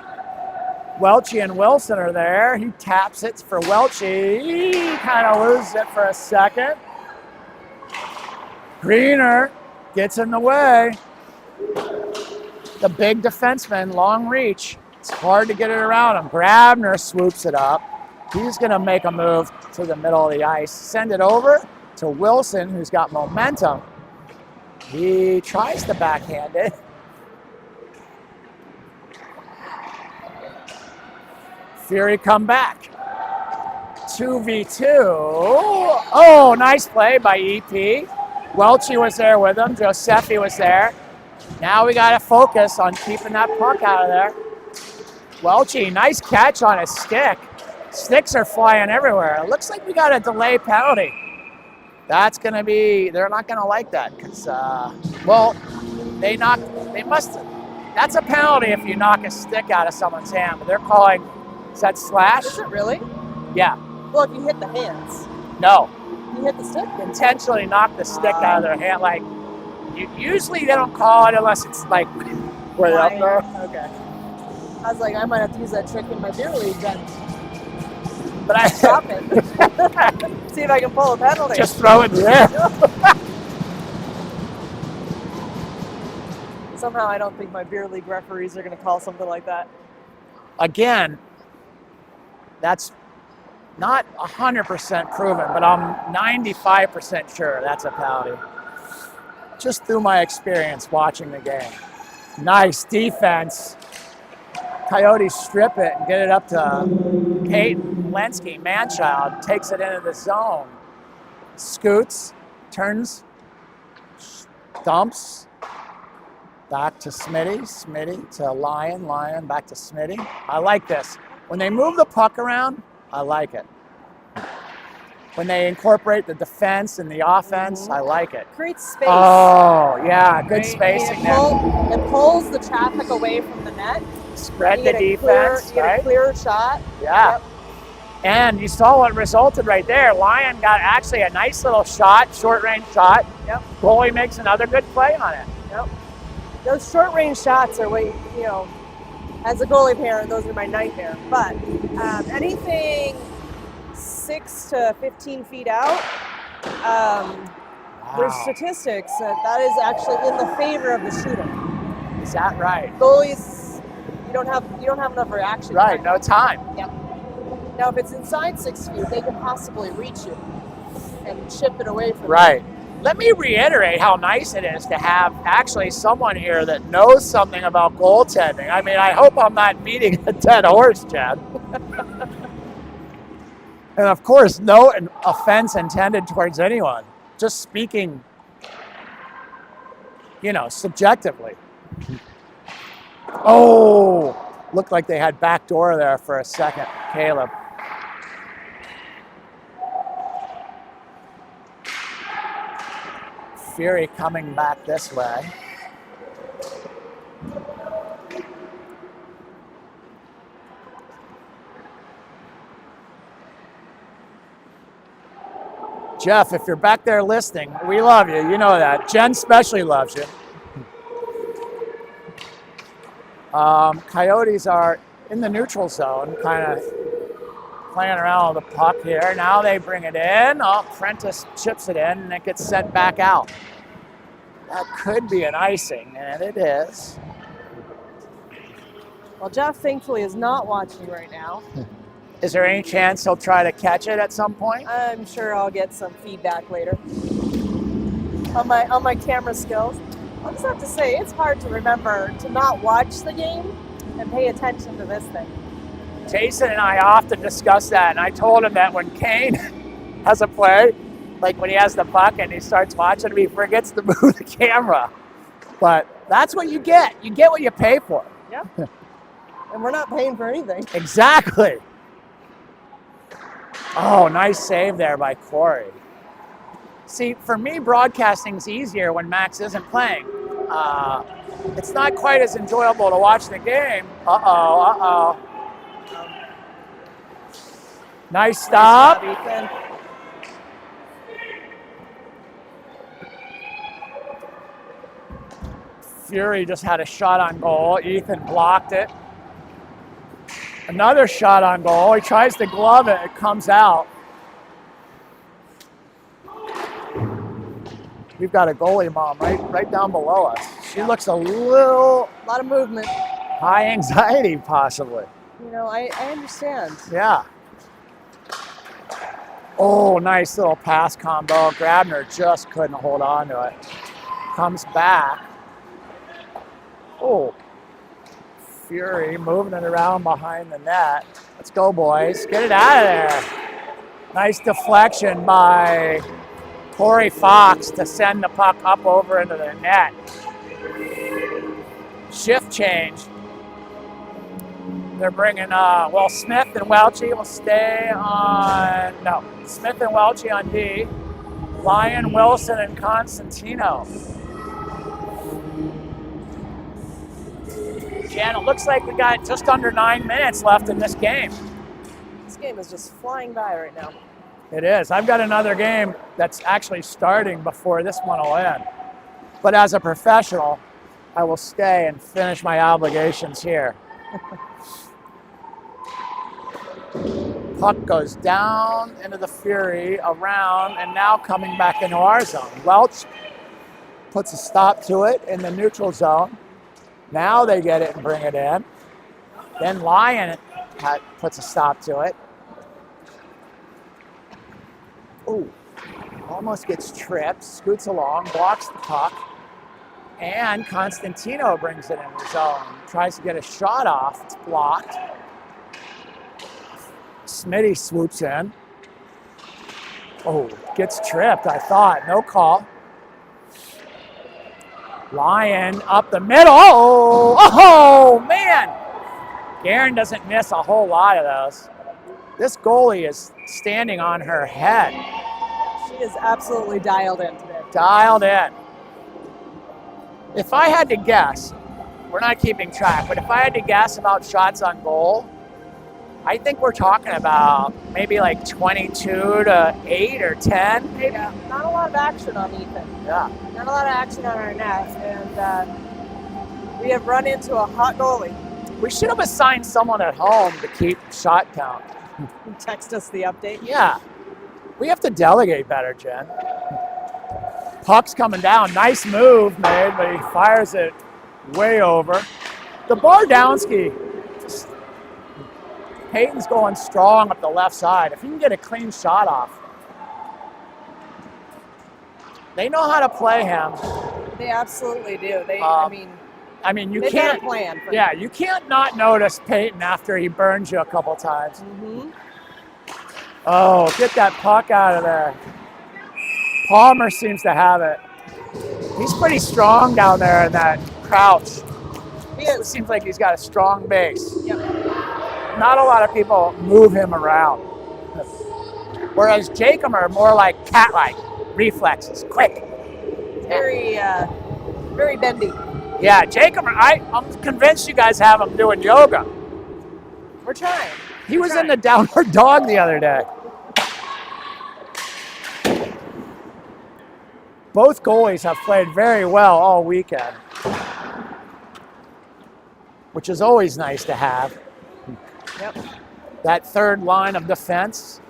Welchie and Wilson are there. He taps it for Welchie. He kind of loses it for a second. Greener gets in the way. The big defenseman, long reach. It's hard to get it around him. Grabner swoops it up. He's going to make a move to the middle of the ice. Send it over to Wilson, who's got momentum. He tries to backhand it. Fury come back. 2v2. Oh, nice play by EP. Welchie was there with him. Josephi was there. Now we got to focus on keeping that puck out of there. Welchie, nice catch on his stick. Sticks are flying everywhere. It looks like we got a delay penalty. That's going to be, they're not going to like that because, well, that's a penalty if you knock a stick out of someone's hand, but they're calling, is that slash? Is it really? Yeah. Well, if you hit the hands. No. You hit the stick? Intentionally knock the stick out of their hand. Like, usually they don't call it unless it's like, where they're up there. Okay. I was like, I might have to use that trick in my beer league then. But I stop it. See if I can pull a penalty. Just throw it in the air. Somehow I don't think my beer league referees are going to call something like that. Again, that's not 100% proven, but I'm 95% sure that's a penalty. Just through my experience watching the game. Nice defense. Coyotes strip it and get it up to Peyton Lenski. Manchild takes it into the zone. Scoots, turns, dumps. Back to Smitty, Smitty to Lyon, Lyon back to Smitty. I like this. When they move the puck around, I like it. When they incorporate the defense and the offense, I like it. Creates space. Oh, yeah, good spacing there. It pulls the traffic away from the net. Spread the defense, you get a clearer shot. Yeah. Yep. And you saw what resulted right there. Lyon got actually a nice little shot, short-range shot. Yep. Goalie makes another good play on it. Yep. Those short-range shots are what, as a goalie parent, those are my nightmare. But anything 6 to 15 feet out, there's statistics that is actually in the favor of the shooter. Is that right? Goalies, you don't have enough reaction time. Right, no time. Yep. Now, if it's inside 6 feet, they can possibly reach you and chip it away from you. Right. Let me reiterate how nice it is to have actually someone here that knows something about goaltending. I mean, I hope I'm not beating a dead horse, Chad. And of course, no offense intended towards anyone. Just speaking, subjectively. Oh, looked like they had backdoor there for a second, Caleb. Fury coming back this way. Jeff, if you're back there listening, we love you. You know that. Jen especially loves you. Coyotes are in the neutral zone, kind of playing around with the puck here. Now they bring it in. Oh, Prentice chips it in, and it gets sent back out. That could be an icing, and it is. Well, Jeff, thankfully, is not watching right now. Is there any chance he'll try to catch it at some point? I'm sure I'll get some feedback later on my camera skills. I'll just have to say, it's hard to remember to not watch the game and pay attention to this thing. Jason and I often discuss that, and I told him that when Kane has a play, like when he has the puck and he starts watching him, he forgets to move the camera. But that's what you get. You get what you pay for. Yeah. And we're not paying for anything. Exactly. Oh, nice save there by Corey. See, for me, broadcasting's easier when Max isn't playing. It's not quite as enjoyable to watch the game. Uh-oh. Nice stop. Fury just had a shot on goal. Ethan blocked it. Another shot on goal. He tries to glove it. It comes out. We've got a goalie mom right down below us. She looks a little... A lot of movement. high anxiety, possibly. You know, I understand. Yeah. Oh, nice little pass combo. Grabner just couldn't hold on to it. Comes back. Oh. Fury moving it around behind the net. Let's go, boys. Get it out of there. Nice deflection by Corey Fox to send the puck up over into the net. Shift change. They're bringing, well, Smith and Welchie will stay on, no, Smith and Welchie on D. Lyon, Wilson, and Constantino. Jan, it looks like we got just under 9 minutes left in this game. This game is just flying by right now. It is. I've got another game that's actually starting before this one will end. But as a professional, I will stay and finish my obligations here. Puck goes down into the Fury, around, and now coming back into our zone. Welch puts a stop to it in the neutral zone. Now they get it and bring it in. Then Lyon puts a stop to it. Ooh, almost gets tripped, scoots along, blocks the puck. And Constantino brings it in the zone. Tries to get a shot off, it's blocked. Smitty swoops in. Oh, gets tripped, I thought, no call. Lyon up the middle. Oh, man! Guerin doesn't miss a whole lot of those. This goalie is standing on her head. She is absolutely dialed in today. Dialed in. If I had to guess, we're not keeping track, but if I had to guess about shots on goal, I think we're talking about maybe like 22 to 8 or 10, maybe. Yeah, not a lot of action on Ethan. Yeah. Not a lot of action on our net, and we have run into a hot goalie. We should have assigned someone at home to keep shot count. Text us the update. Yeah. We have to delegate better, Jen. Puck's coming down. Nice move made, but he fires it way over. The Bardowski, Peyton's going strong up the left side. If he can get a clean shot off, they know how to play him. They absolutely do. I mean, you they've can't. got a plan for Yeah, him. you can't not notice Peyton after he burns you a couple times. Mm-hmm. Oh, get that puck out of there. Palmer seems to have it. He's pretty strong down there in that crouch. It seems like he's got a strong base. Yep. Not a lot of people move him around. Whereas Jacob are more like cat-like, reflexes, quick. Very, very bendy. Yeah, Jacob, I'm convinced you guys have him doing yoga. We're trying. He was in the downward dog the other day. Both goalies have played very well all weekend, which is always nice to have. Yep. That third line of defense.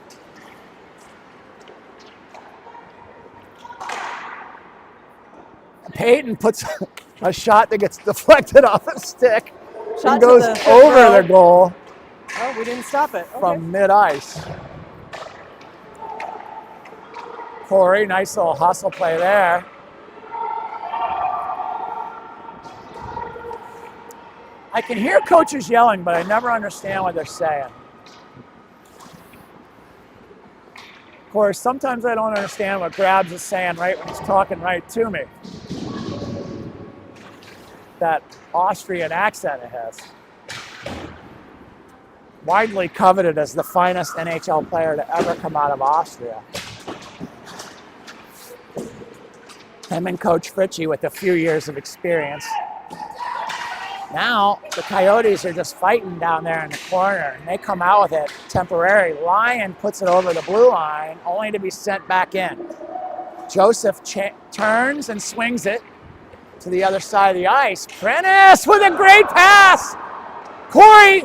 Peyton puts a shot that gets deflected off a stick and goes over the goal. Oh, we didn't stop it. Okay. From mid-ice. Corey, nice little hustle play there. I can hear coaches yelling, but I never understand what they're saying. Of course, sometimes I don't understand what Grabs is saying right when he's talking right to me. That Austrian accent it has. Widely coveted as the finest NHL player to ever come out of Austria. Him and Coach Fritchie with a few years of experience. Now, the Coyotes are just fighting down there in the corner, and they come out with it temporary. Lyon puts it over the blue line, only to be sent back in. Joseph turns and swings it. to the other side of the ice. Prentice with a great pass. Corey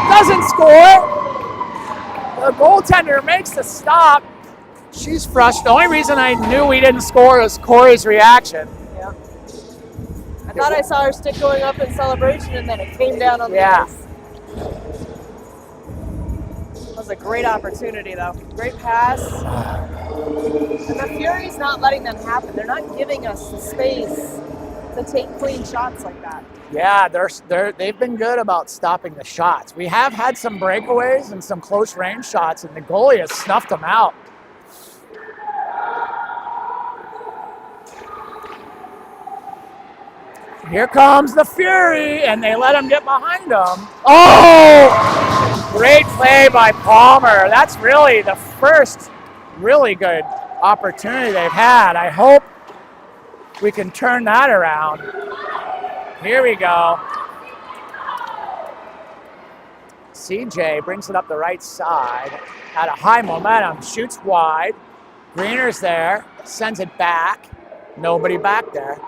doesn't score. The goaltender makes the stop. She's frustrated. The only reason I knew we didn't score was Corey's reaction. Yeah. I thought I saw her stick going up in celebration, and then it came down on the ice. That was a great opportunity, though. Great pass. And the Fury's not letting them happen. They're not giving us the space to take clean shots like that. Yeah, they've been good about stopping the shots. We have had some breakaways and some close range shots, and the goalie has snuffed them out. Here comes the Fury, and they let him get behind them. Oh! Great play by Palmer. That's really the first really good opportunity they've had. I hope we can turn that around. Here we go. CJ brings it up the right side at a high momentum, shoots wide. Greener's there, sends it back. Nobody back there.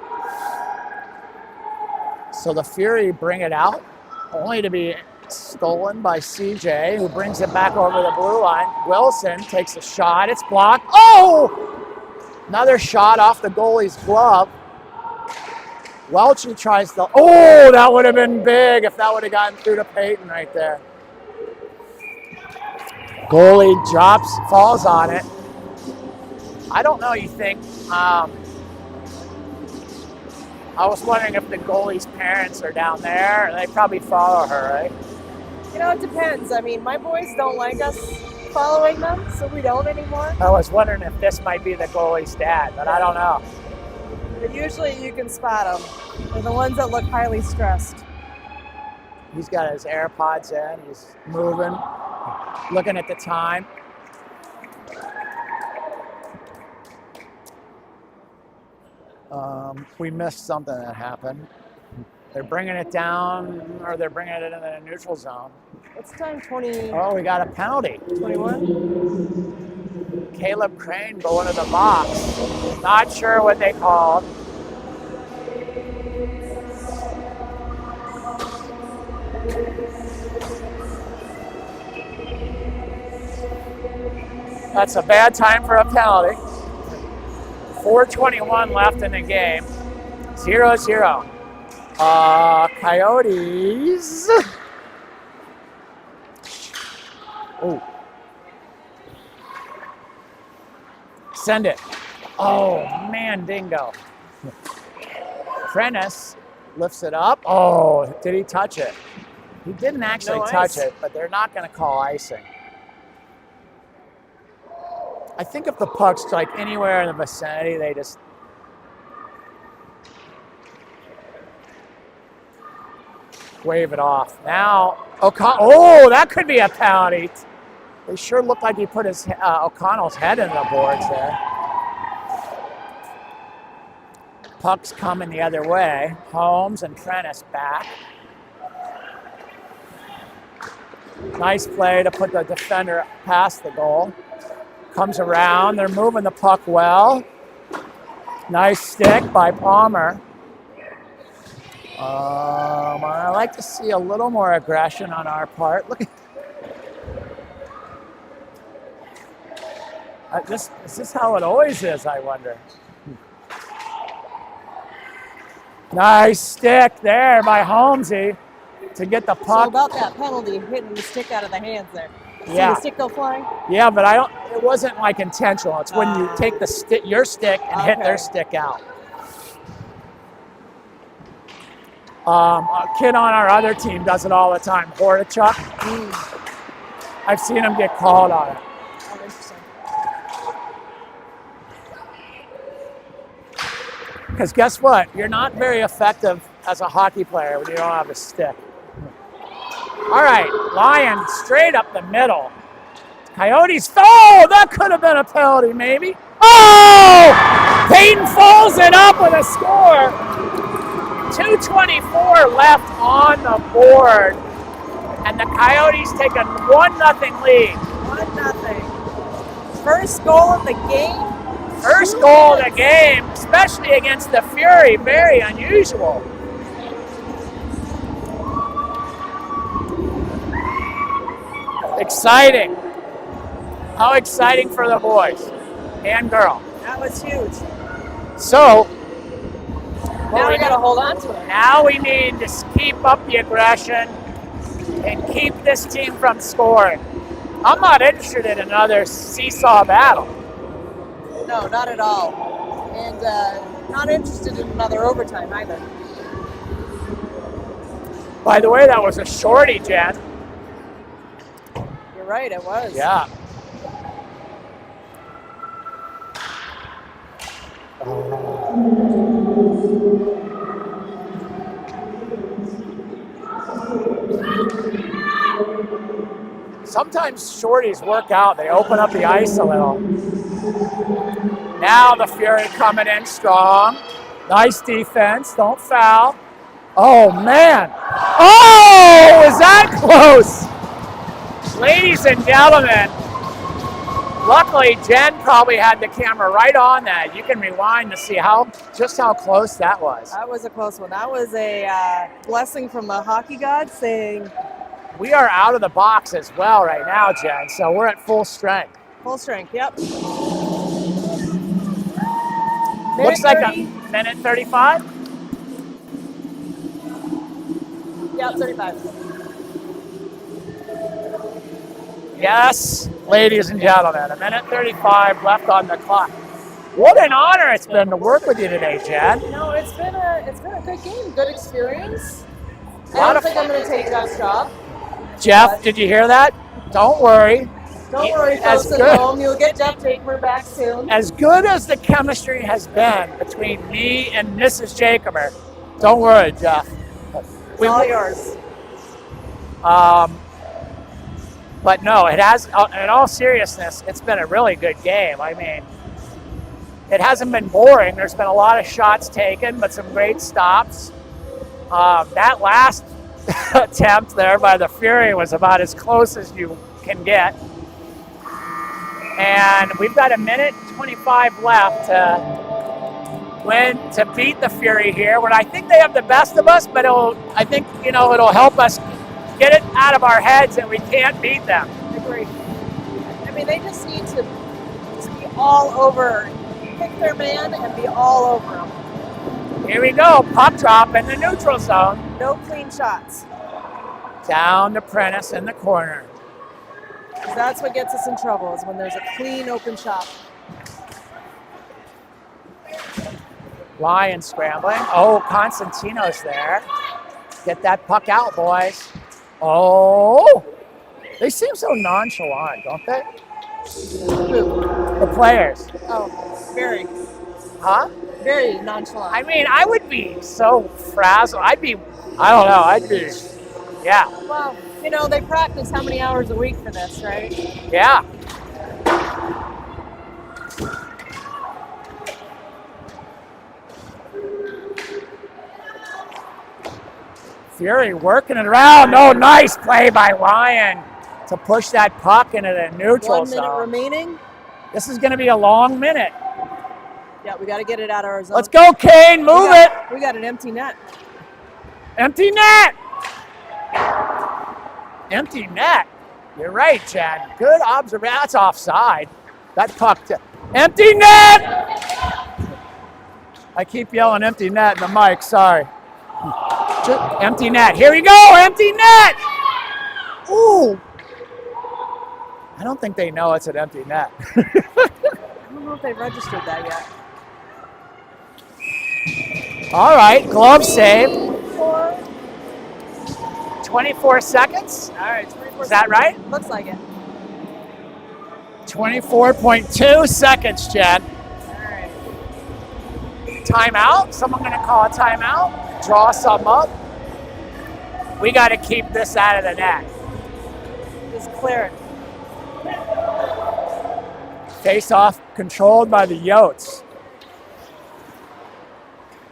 So the Fury bring it out, only to be stolen by CJ, who brings it back over the blue line. Wilson takes a shot. It's blocked. Oh! Another shot off the goalie's glove. Welchie tries to, oh, that would have been big if that would have gotten through to Peyton right there. Goalie drops, falls on it. I don't know, you think. I was wondering if the goalie's parents are down there. They probably follow her, right? You know, it depends. I mean, my boys don't like us following them, so we don't anymore. I was wondering if this might be the goalie's dad, but I don't know. But usually you can spot them. They're the ones that look highly stressed. He's got his AirPods in. He's moving, looking at the time. We missed something that happened. They're bringing it down, or they're bringing it into the neutral zone. What's the time? 20. Oh, we got a penalty. 21. Caleb Crane going to the box. Not sure what they called. That's a bad time for a penalty. 4:21 left in the game. 0-0. Coyotes. Oh. Send it. Oh, man, dingo. Prentice lifts it up. Oh, did he touch it? He didn't actually touch it, but they're not going to call icing. I think if the puck's like anywhere in the vicinity, they just wave it off. Now, oh, that could be a penalty. They sure looked like he put his O'Connell's head in the boards there. Puck's coming the other way. Holmes and Prentice back. Nice play to put the defender past the goal. Comes around, they're moving the puck well. Nice stick by Palmer. I like to see a little more aggression on our part. Look at this. Is this how it always is, I wonder? Nice stick there by Holmesy to get the puck. So about that penalty, hitting the stick out of the hands there. See Yeah. the stick go flying? Yeah, but it wasn't like intentional. It's when you take your stick and hit their stick out. A kid on our other team does it all the time, Hortichuk. I've seen him get called on it. Oh, interesting. Because guess what? You're not very effective as a hockey player when you don't have a stick. All right, Lion straight up the middle. Coyotes, oh, that could have been a penalty maybe. Oh! Peyton folds it up with a score. 2:24 left on the board. And the Coyotes take a 1-0 lead. 1-0. First goal of the game First goal of the game, especially against the Fury, very unusual. Exciting. How exciting for the boys and girl. That was huge. So, Now we got to hold on to it. now we need to keep up the aggression and keep this team from scoring. I'm not interested in another seesaw battle. No, not at all. And not interested in another overtime either. By the way, that was a shorty, Jen. You're right, it was. Yeah. Sometimes shorties work out. They open up the ice a little. Now the Fury coming in strong. Nice defense. Don't foul. Oh, man. Oh, is that close? Ladies and gentlemen, luckily Jen probably had the camera right on that. You can rewind to see just how close that was. That was a close one. That was a blessing from the hockey god saying, we are out of the box as well right now, Jen, so we're at full strength. full strength, yep. Looks like a minute 35. Yep, 35. Yes, ladies and gentlemen, a minute 35 left on the clock. What an honor it's been to work with you today, Jen. No, it's been a good game, good experience. I Lot don't of think I'm going to take Jeff's job. Jeff, did you hear that? Don't worry. Don't worry, As folks at good- home. You'll get Jeff Jacober back soon. As good as the chemistry has been between me and Mrs. Jacober, don't worry, Jeff. It's all yours. But no, it has, in all seriousness, it's been a really good game. I mean, it hasn't been boring. There's been a lot of shots taken, but some great stops. That last attempt there by the Fury was about as close as you can get. And we've got a minute 25 left to beat the Fury here. When I think they have the best of us, but it'll help us get it out of our heads that we can't beat them. I agree. I mean, they just need to be all over, pick their man and be all over them. Here we go, puck drop in the neutral zone. No clean shots. Down to Prentice in the corner. 'Cause that's what gets us in trouble, is when there's a clean open shot. Lion scrambling. Oh, Constantino's there. Get that puck out, boys. Oh, they seem so nonchalant, don't they? The players. Oh, very, Huh? very nonchalant. I mean, I would be so frazzled. I'd be, yeah, Well, they practice how many hours a week for this, right? yeah. Fury working it around. Oh, nice play by Lion to push that puck into the neutral 1 minute zone. remaining. This is going to be a long minute. Yeah, we got to get it out of our zone. Let's go, Kane. Move it. We got an empty net. Empty net. Empty net. You're right, Chad. Good observation. That's offside. That puck. Empty net. I keep yelling empty net in the mic. Sorry. Empty net. Here we go. Empty net. Ooh. I don't think they know it's an empty net. I don't know if they've registered that yet. All right. Glove save. 24 seconds. All right, 24 Is that right? Looks like it. 24.2 seconds, Chad. All right. Timeout. Someone going to call a timeout. Draw some up. We got to keep this out of the net. Just clear it. Face-off controlled by the Yotes.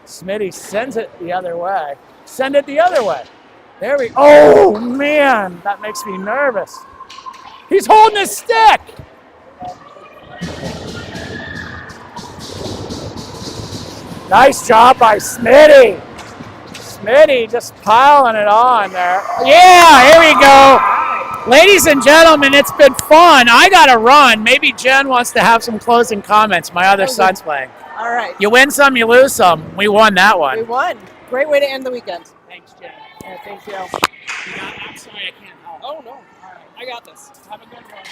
Smitty sends it the other way. Send it the other way. There we go. Oh, man. That makes me nervous. He's holding his stick. Nice job by Smitty. Smitty just piling it on there. Yeah, here we go. Ladies and gentlemen, it's been fun. I got to run. Maybe Jen wants to have some closing comments. My other son's playing. All right. You win some, you lose some. We won that one. We won. Great way to end the weekend. Thanks, Jen. Yeah, thank you. I'm sorry I can't help. Oh, no. All right. I got this. Have a good one.